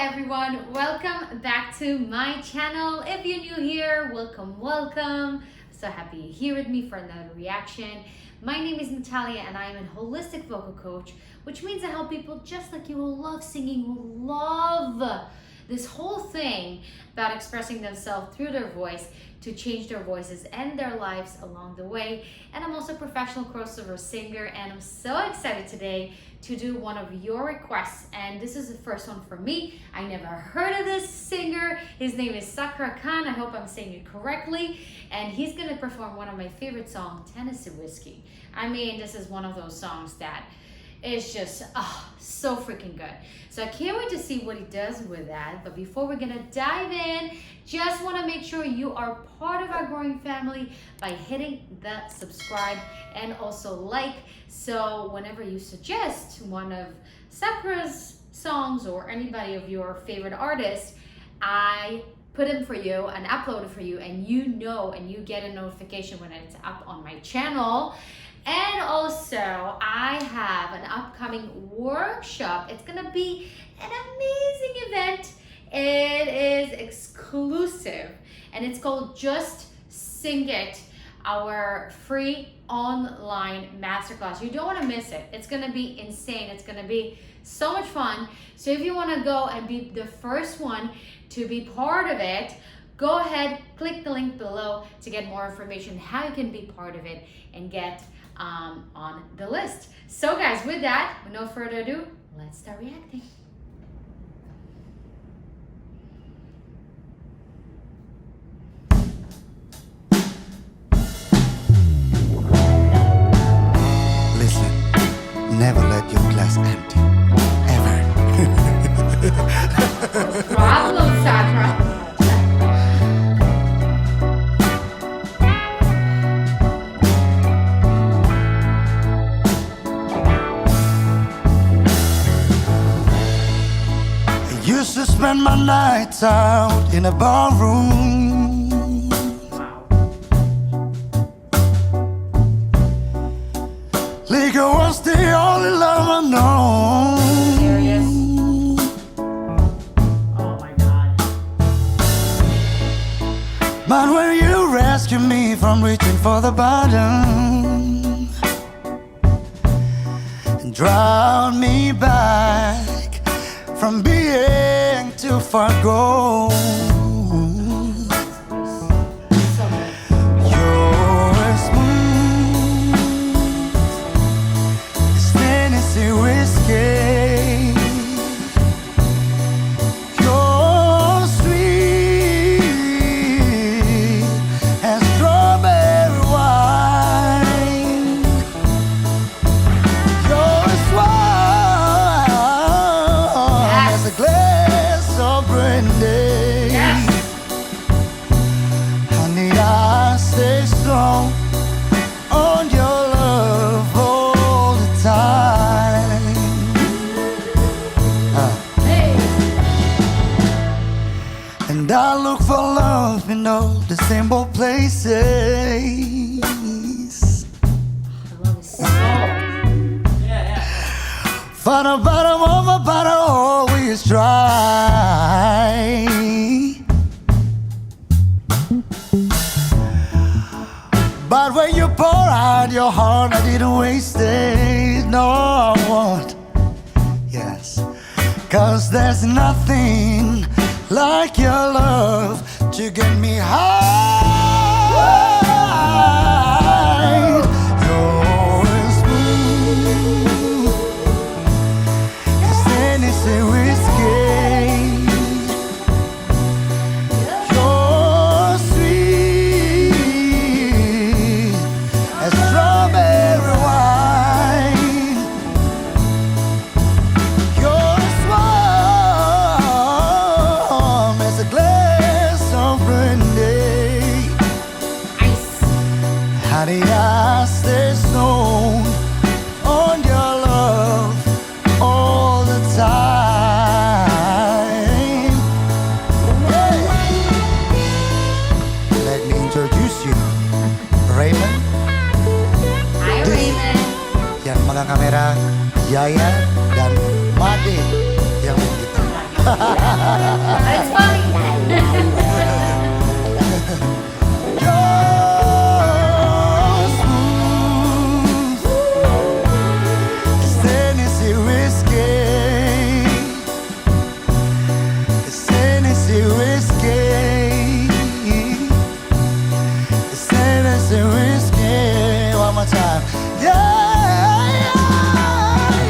everyone, welcome back to my channel. If you're new here, welcome. So happy you're here with me for another reaction. My name is Natalia and I am a holistic vocal coach, which means I help people just like you who love singing, who love this whole thing about expressing themselves through their voice to change their voices and their lives along the way. And I'm also a professional crossover singer, and I'm so excited today to do one of your requests. And this is the first one for me. I never heard of this singer. His name is Cakra. I hope I'm saying it correctly. And he's gonna perform one of my favorite songs, Tennessee Whiskey. I mean, this is one of those songs that is just so freaking good. So I can't wait to see what he does with that. But before we're gonna dive in, just want to make sure you are part of our growing family by hitting the subscribe and also like. So whenever you suggest one of Sakra's songs or anybody of your favorite artists, I put them for you and upload it for you, and you know, and you get a notification when it's up on my channel. And also, I have an upcoming workshop. It's gonna be an amazing event. It is exclusive, and it's called Just Sing It, our free online masterclass. You don't wanna miss it. It's gonna be insane. It's gonna be so much fun. So if you wanna go and be the first one to be part of it, go ahead, click the link below to get more information how you can be part of it and get on the list. So guys, with that, with no further ado, let's start reacting. Listen, never let your glass empty, ever. Problem, Cakra. Used to spend my nights out in a barroom. Liquor was the only love I know. Serious? Oh my God. But when you rescue me from reaching for the bottom and drown me back from being too far gone, you're smooth as Tennessee whiskey. You're sweet as strawberry wine. You're as warm as a glass of brandy. Honey, I stay strong on your love all the time. And I look for love in all the same old places. I love this song. For the bottom of a bottle, always try. But when you pour out your heart, I didn't waste it. No, I won't. Yes, 'cause there's nothing like your love to get me high. You're smooth as Tennessee whiskey. You're sweet as strawberry wine. You're as warm as a glass of brandy. Ice. It's funny. You're smooth as Tennessee whiskey. It's Tennessee whiskey. It's Tennessee whiskey. One more time. Yeah,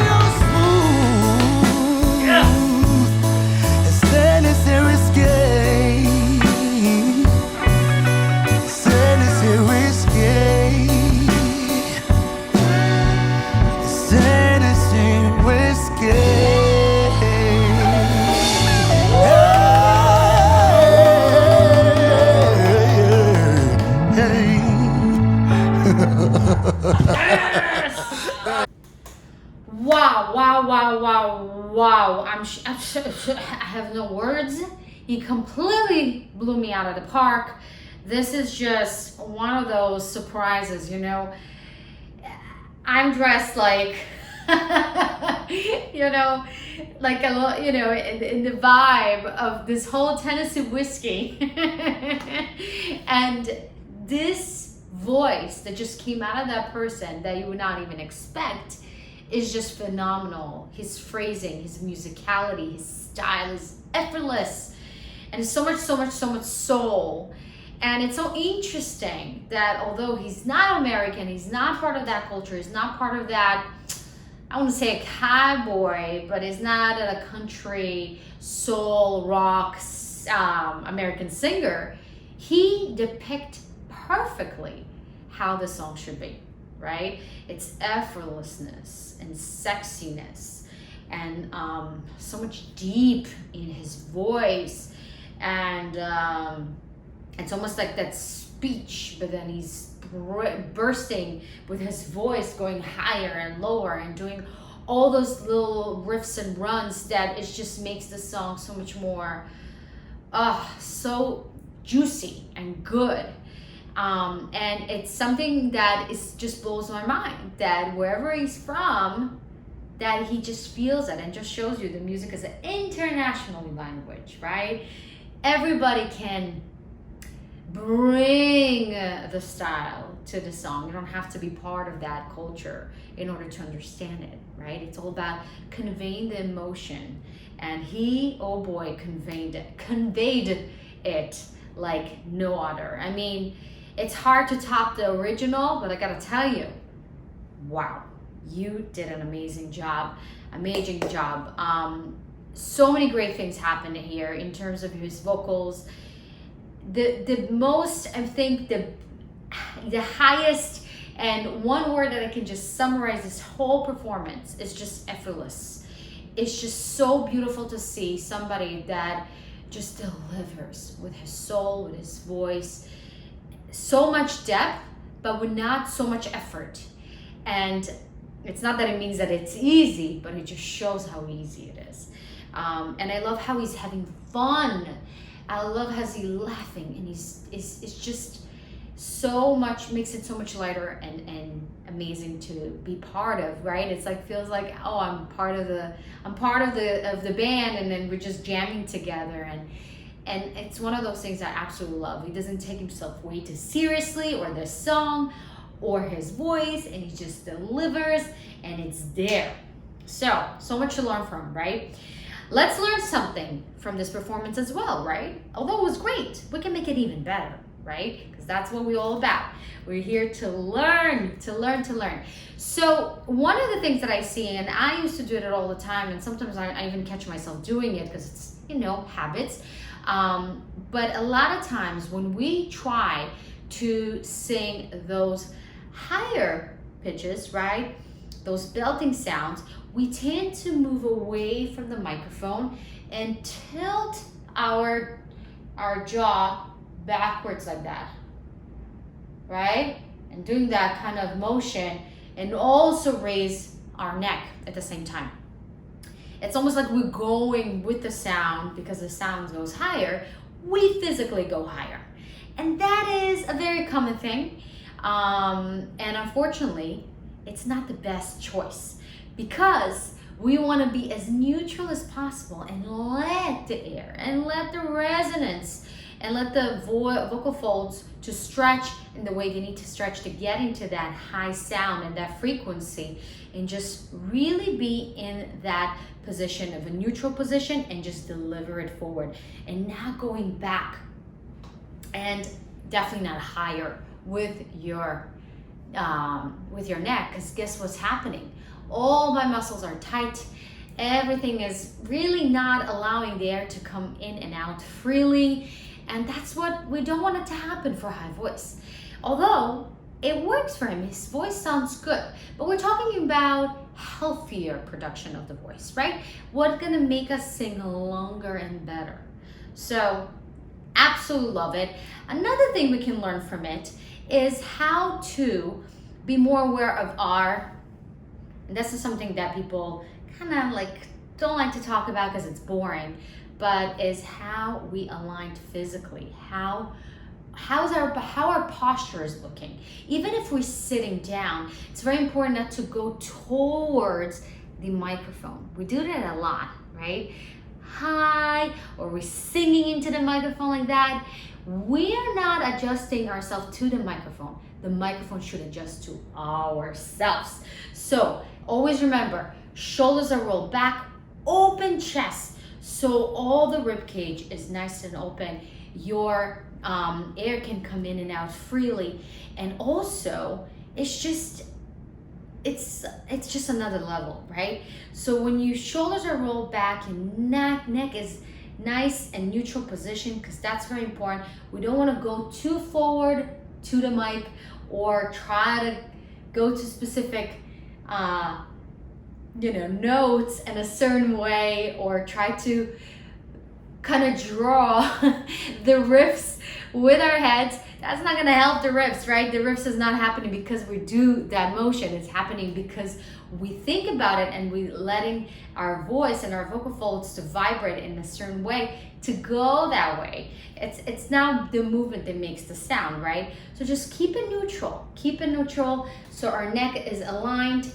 you're smooth as Tennessee whiskey. It's Tennessee whiskey. It's Tennessee whiskey. Wow, wow, wow, wow, wow. I have no words. He completely blew me out of the park. This is just one of those surprises, you know. I'm dressed like, you know, like a little, you know, in the vibe of this whole Tennessee whiskey. And this voice that just came out of that person that you would not even expect is just phenomenal. His phrasing, his musicality, his style is effortless, and it's so much soul. And it's so interesting that although he's not American, he's not part of that culture, he's not part of that, I want to say a cowboy, but he's not a country soul rock American singer. He depicts perfectly how the song should be, right? It's effortlessness and sexiness and so much deep in his voice, and it's almost like that speech, but then he's bursting with his voice, going higher and lower and doing all those little riffs and runs that it just makes the song so much more so juicy and good. And it's something that is just blows my mind, that wherever he's from, that he just feels it and just shows you the music is an international language, right? Everybody can bring the style to the song. You don't have to be part of that culture in order to understand it, right? It's all about conveying the emotion, and he, oh boy, conveyed it like no other. I mean, it's hard to top the original, but I gotta tell you, wow, you did an amazing job. So many great things happened here in terms of his vocals. The most, I think, the highest, and one word that I can just summarize this whole performance is just effortless. It's just so beautiful to see somebody that just delivers with his soul, with his voice, so much depth, but with not so much effort. And it's not that it means that it's easy, but it just shows how easy it is. And I love how he's having fun. I love how he's laughing, and it's just so much, makes it so much lighter and amazing to be part of, right? It's like, feels like, oh, I'm part of the band, and then we're just jamming together, and it's one of those things I absolutely love. He doesn't take himself way too seriously, or the song, or his voice, and he just delivers, and it's there. So much to learn from, right? Let's learn something from this performance as well, right? Although it was great, we can make it even better, right? Because that's what we're all about. We're here to learn. So one of the things that I see, and I used to do it all the time, and sometimes I even catch myself doing it because it's, habits. But a lot of times when we try to sing those higher pitches, right? Those belting sounds, we tend to move away from the microphone and tilt our jaw backwards like that, right? And doing that kind of motion, and also raise our neck at the same time. It's almost like we're going with the sound, because the sound goes higher, we physically go higher. And that is a very common thing. And unfortunately, it's not the best choice, because We want to be as neutral as possible and let the air and let the resonance and let the vocal folds to stretch in the way they need to stretch to get into that high sound and that frequency, and just really be in that position of a neutral position and just deliver it forward, and not going back, and definitely not higher with your neck, because guess what's happening? All my muscles are tight. Everything is really not allowing the air to come in and out freely, and that's what we don't want it to happen for high voice. Although it works for him, his voice sounds good, but we're talking about healthier production of the voice, right? What's gonna make us sing longer and better. So absolutely love it. Another thing we can learn from it is how to be more aware of and this is something that people kind of like don't like to talk about because it's boring, but is how we aligned physically, how our posture is looking. Even if we're sitting down, it's very important not to go towards the microphone. We do that a lot, right? Hi, or we're singing into the microphone like that. We're not adjusting ourselves to the microphone. The microphone should adjust to ourselves. So always remember, shoulders are rolled back, open chest, so all the rib cage is nice and open. Your air can come in and out freely, and also it's just another level, right? So when your shoulders are rolled back and neck is nice and neutral position, because that's very important. We don't want to go too forward to the mic or try to go to specific notes in a certain way, or try to kind of draw the riffs with our heads. That's not going to help the riffs, right? The riffs is not happening because we do that motion. It's happening because we think about it, and we letting our voice and our vocal folds to vibrate in a certain way to go that way. It's now the movement that makes the sound, right? So just keep it neutral. Keep it neutral so our neck is aligned,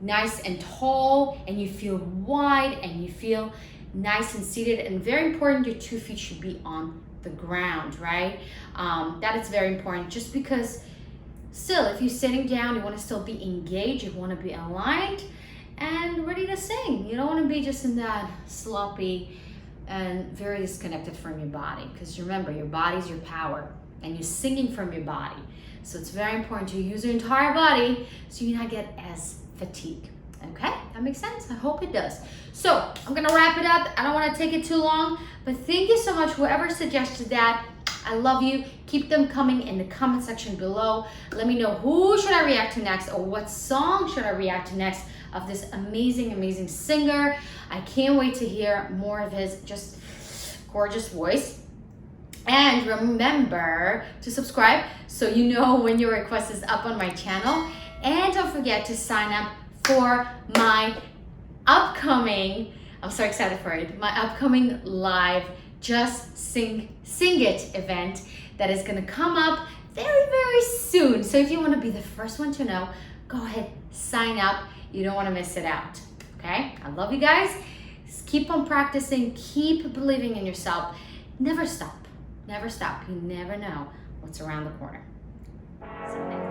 nice and tall, and you feel wide and you feel nice and seated. And very important, your 2 feet should be on the ground, right? That is very important, just because still, if you're sitting down, you want to still be engaged, you want to be aligned and ready to sing. You don't want to be just in that sloppy and very disconnected from your body, because remember, your body's your power and you're singing from your body. So it's very important to use your entire body so you not get as fatigued. Okay, that makes sense? I hope it does. So I'm gonna wrap it up. I don't wanna take it too long, but thank you so much, whoever suggested that. I love you. Keep them coming in the comment section below. Let me know who should I react to next, or what song should I react to next of this amazing, amazing singer. I can't wait to hear more of his just gorgeous voice. And remember to subscribe so you know when your request is up on my channel. And don't forget to sign up for my upcoming, I'm so excited for it, my upcoming live Just Sing It event that is gonna come up very, very soon. So if you wanna be the first one to know, go ahead, sign up. You don't wanna miss it out, okay? I love you guys. Just keep on practicing, keep believing in yourself. Never stop, never stop. You never know what's around the corner. See you next time.